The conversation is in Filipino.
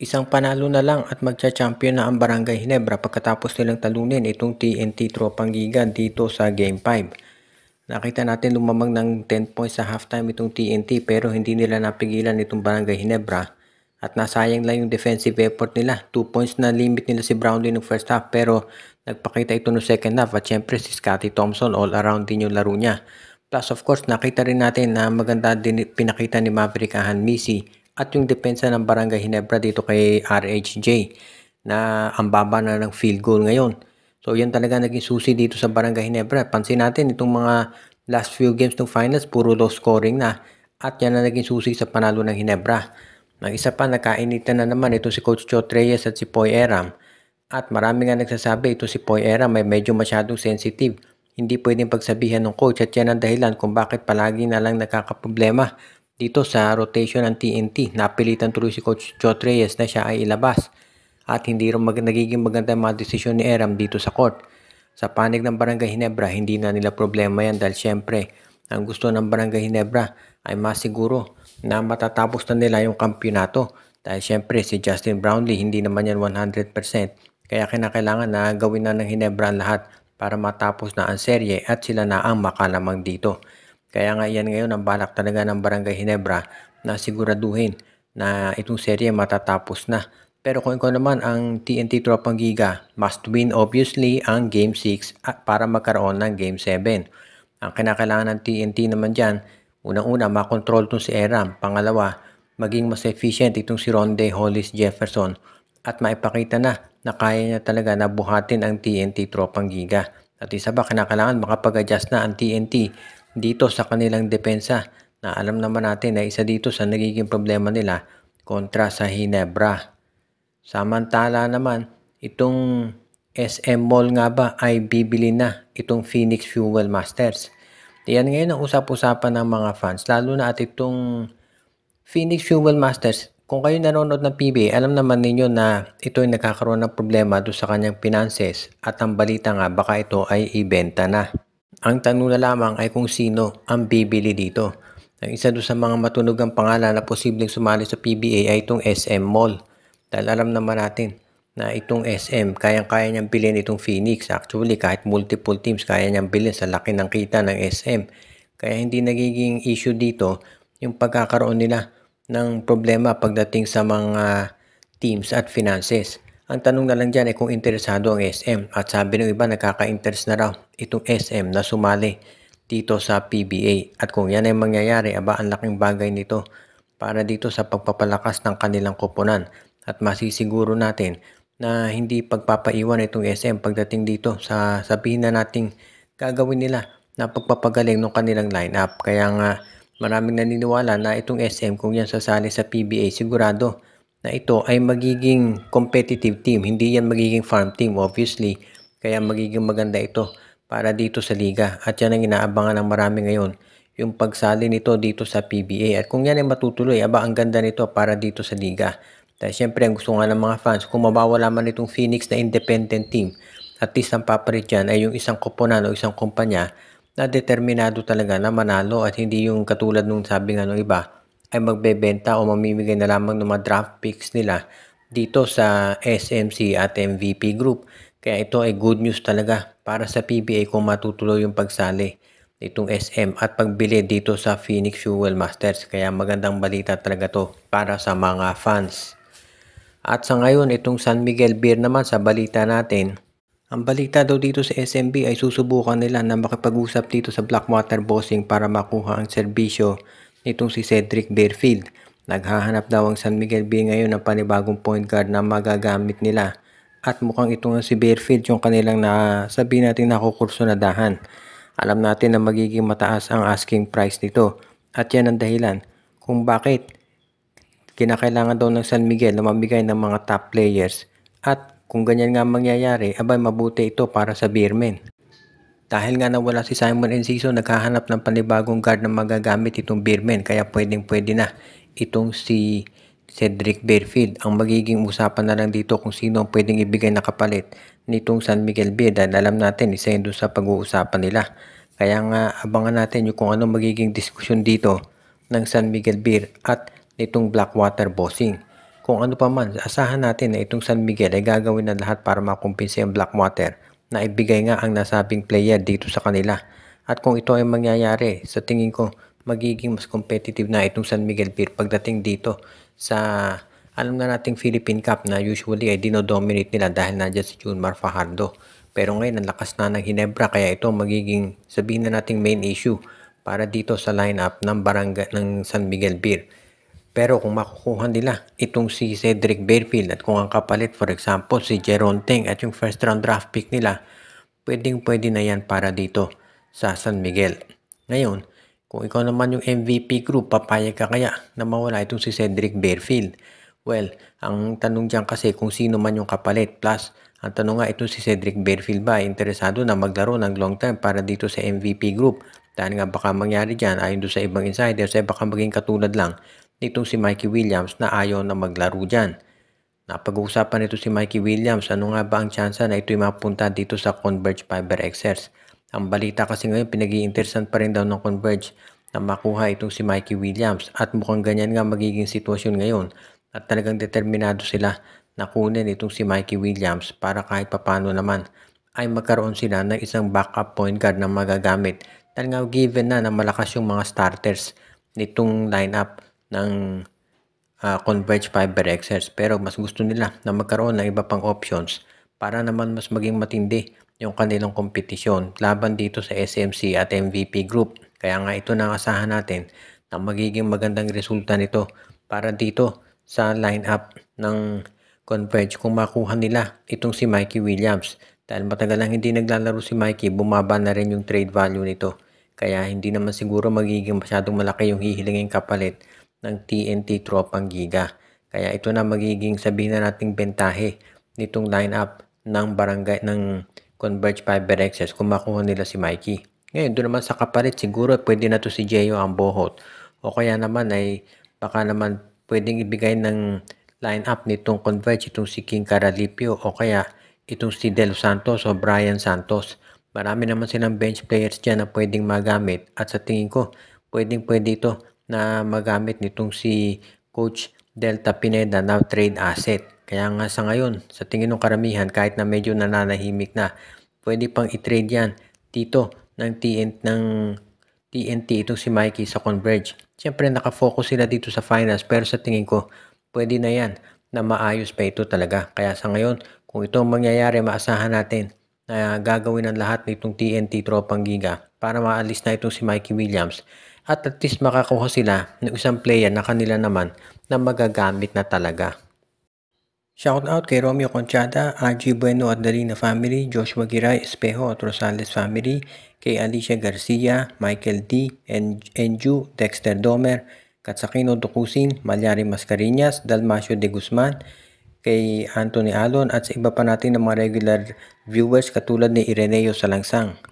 Isang panalo na lang at magcha-champion na ang Barangay Ginebra pagkatapos nilang talunin itong TNT Tropang Giga dito sa Game 5. Nakita natin lumamang ng 10 points sa halftime itong TNT pero hindi nila napigilan itong Barangay Ginebra at nasayang lang yung defensive effort nila. 2 points na limit nila si Brownlee ng first half pero nagpakita ito no second half at syempre si Scottie Thompson all around din yung laro niya. Plus of course nakita rin natin na maganda din pinakita ni Maverick Ahanmisi at yung depensa ng Barangay Ginebra dito kay RHJ na ang baba na ng field goal ngayon. So yan talaga naging susi dito sa Barangay Ginebra. Pansin natin itong mga last few games ng finals puro low scoring na at yan na naging susi sa panalo ng Ginebra. Ang isa pa nakainitan na naman ito si Coach Chot Reyes at si Poy Eram. At marami nga nagsasabi ito si Poy Eram ay medyo masyadong sensitive. Hindi pwedeng pagsabihan ng coach at yan ang dahilan kung bakit palagi na lang nakakaproblema dito sa rotation ng TNT. Napilitan tuloy si Coach Chot Reyes na siya ay ilabas at hindi rin nagiging maganda mga desisyon ni Eram dito sa court. Sa panig ng Barangay Ginebra, hindi na nila problema yan dahil syempre ang gusto ng Barangay Ginebra ay masiguro na matatapos na nila yung kampyonato dahil syempre si Justin Brownlee hindi naman yan 100%. Kaya kinakailangan na gawin na ng Ginebra ang lahat para matapos na ang serye at sila na ang makalamang dito. Kaya nga yan ngayon ang balak talaga ng Barangay Ginebra na siguraduhin na itong serye matatapos na. Pero kung ikaw naman ang TNT Tropang Giga, must win obviously ang Game 6 para magkaroon ng Game 7. Ang kinakailangan ng TNT naman dyan, unang-una makontrol itong si Eram. Pangalawa, maging mas efficient itong si Ronde Hollis Jefferson at maipakita na kaya niya talaga na buhatin ang TNT Tropang Giga. At isa ba, kinakailangan makapag-adjust na ang TNT dito sa kanilang depensa na alam naman natin na isa dito sa nagiging problema nila kontra sa Ginebra. Samantala naman, itong SM Mall nga ba ay bibili na itong Phoenix Fuel Masters. Yan ngayon ang usap-usapan ng mga fans, lalo na at itong Phoenix Fuel Masters. Kung kayo nanonood ng PBA, alam naman ninyo na ito ay nakakaroon ng problema doon sa kanyang finances at ang balita nga baka ito ay ibenta na. Ang tanong na lamang ay kung sino ang bibili dito. Ang isa doon sa mga matunogang pangalan na posibleng sumali sa PBA ay itong SM Mall. Dahil alam naman natin na itong SM, kayang-kaya niyang bilhin itong Phoenix. Actually, kahit multiple teams, kaya niyang bilhin sa laki ng kita ng SM. Kaya hindi nagiging issue dito yung pagkakaroon nila ng problema pagdating sa mga teams at finances. Ang tanong na lang dyan ay kung interesado ang SM at sabi ng iba nakaka-interest na raw itong SM na sumali dito sa PBA at kung yan ay mangyayari, aba ang laking bagay nito para dito sa pagpapalakas ng kanilang koponan at masisiguro natin na hindi pagpapaiwan itong SM pagdating dito sa sabihin na nating gagawin nila na pagpapagaling ng kanilang lineup. Kaya nga maraming naniniwala na itong SM kung yan sasali sa PBA sigurado na ito ay magiging competitive team. Hindi yan magiging farm team obviously. Kaya magiging maganda ito para dito sa liga. At yan ang inaabangan ng marami ngayon. Yung pagsali nito dito sa PBA. At kung yan ay matutuloy, aba ang ganda nito para dito sa liga. Dahil syempre ang gusto nga ng mga fans, kung mabawala man itong Phoenix na independent team, at least ang papalit dyan ay yung isang koponan o isang kumpanya na determinado talaga na manalo at hindi yung katulad nung sabi nga ng iba ay magbebenta o mamimigay na lamang ng mga draft picks nila dito sa SMC at MVP group. Kaya ito ay good news talaga para sa PBA kung matutuloy yung pagsali nitong SM at pagbili dito sa Phoenix Fuel Masters. Kaya magandang balita talaga to para sa mga fans. At sa ngayon, itong San Miguel Beer naman sa balita natin. Ang balita daw dito sa SMB ay susubukan nila na makipag-usap dito sa Blackwater Bossing para makuha ang serbisyo nitong si Cedric Bearfield. Naghahanap daw ang San Miguel Bay ngayon ng panibagong point guard na magagamit nila. At mukhang ito nga si Bearfield yung kanilang sabihin natin nakukurso na dahan. Alam natin na magiging mataas ang asking price nito. At yan ang dahilan kung bakit kinakailangan daw ng San Miguel na mamigay ng mga top players. At kung ganyan nga mangyayari, abay mabuti ito para sa Beermen. Dahil nga nawala si Simon Enciso, naghahanap ng panibagong guard na magagamit itong Beermen. Kaya pwedeng-pwede na itong si Cedric Bearfield. Ang magiging usapan na lang dito kung sino ang pwedeng ibigay na kapalit nitong San Miguel Beer. Dahil alam natin, isa yun doon sa pag-uusapan nila. Kaya nga abangan natin yung kung ano magiging diskusyon dito ng San Miguel Beer at nitong Blackwater Bossing. kung ano pa man, asahan natin na itong San Miguel ay gagawin na lahat para makumpinsi ang Blackwater na ibigay nga ang nasabing player dito sa kanila. At kung ito ay mangyayari, sa tingin ko, magiging mas competitive na itong San Miguel Beer pagdating dito sa alam na nating Philippine Cup na usually ay dinodominate nila dahil nandiyan si Junmar Fajardo. Pero ngayon, ang lakas na ng Ginebra kaya ito magiging sabihin na nating main issue para dito sa lineup ng barangay ng San Miguel Beer. Pero kung makukuha nila itong si Cedric Barefield at kung ang kapalit for example si Jeron Teng at yung first round draft pick nila, pwede na yan para dito sa San Miguel. Ngayon, kung ikaw naman yung MVP group, papayag ka kaya na mawala itong si Cedric Barefield? Well, ang tanong dyan kasi kung sino man yung kapalit. Plus, ang tanong nga itong si Cedric Barefield ba ay interesado na maglaro ng long term para dito sa MVP group? Dahil nga baka mangyari dyan ayon doon sa ibang insiders ay baka maging katulad lang nitong si Mikey Williams na ayaw na maglaro dyan. Napag-uusapan nito si Mikey Williams, ano nga ba ang tsansa na ito'y mapunta dito sa Converge Fiber XRs? Ang balita kasi ngayon pinag-i-interesan pa rin daw ng Converge na makuha itong si Mikey Williams at mukhang ganyan nga magiging sitwasyon ngayon at talagang determinado sila na kunin itong si Mikey Williams para kahit papano naman ay magkaroon sila ng isang backup point guard na magagamit. Dahil nga given na malakas yung mga starters nitong lineup ng Converge Fiber XRs, pero mas gusto nila na magkaroon ng iba pang options para naman mas maging matindi yung kanilang kompetisyon laban dito sa SMC at MVP Group. Kaya nga ito na asahan natin na magiging magandang resulta nito para dito sa lineup ng Converge kung makuha nila itong si Mikey Williams. Dahil matagal lang hindi naglalaro si Mikey, bumaba na rin yung trade value nito. Kaya hindi naman siguro magiging masyadong malaki yung hihilingin kapalit ng TNT Tropang Giga. Kaya ito na magiging sabihin na nating bentahe nitong lineup ng barangay ng Converge Fiber XS kung makuha nila si Mikey. Ngayon, doon naman sa kapalit, siguro pwede na to si Jeyo ang bohot. O kaya naman ay baka naman pwedeng ibigay ng lineup nitong Converge itong si King Caralipio o kaya itong si Del Santos o Brian Santos. Marami naman silang bench players dyan na pwedeng magamit at sa tingin ko pwede ito na magamit nitong si Coach Delta Pineda na trade asset. Kaya nga sa ngayon, sa tingin ng karamihan, kahit na medyo nananahimik na, pwede pang i-trade yan dito ng TNT itong si Mikey sa Converge. Siyempre nakafocus sila dito sa finals pero sa tingin ko, pwede na yan na maayos pa ito talaga. Kaya sa ngayon, kung ito ang mangyayari, maasahan natin na gagawin ang lahat nitong TNT Tropang Giga para maalis na itong si Mikey Williams at least makakuha sila ng isang player na kanila naman na magagamit na talaga. Shoutout kay Romeo Conchada, RG Bueno at Dalina family, Joshua Giray, Espejo at Rosales family, kay Alicia Garcia, Michael D, Enju, Dexter Domer, Katsakino Dukusin, Malyari Mascarinas, Dalmacio de Guzman, kay Anthony Alon at sa iba pa natin ng mga regular viewers katulad ni Ireneo Salangsang.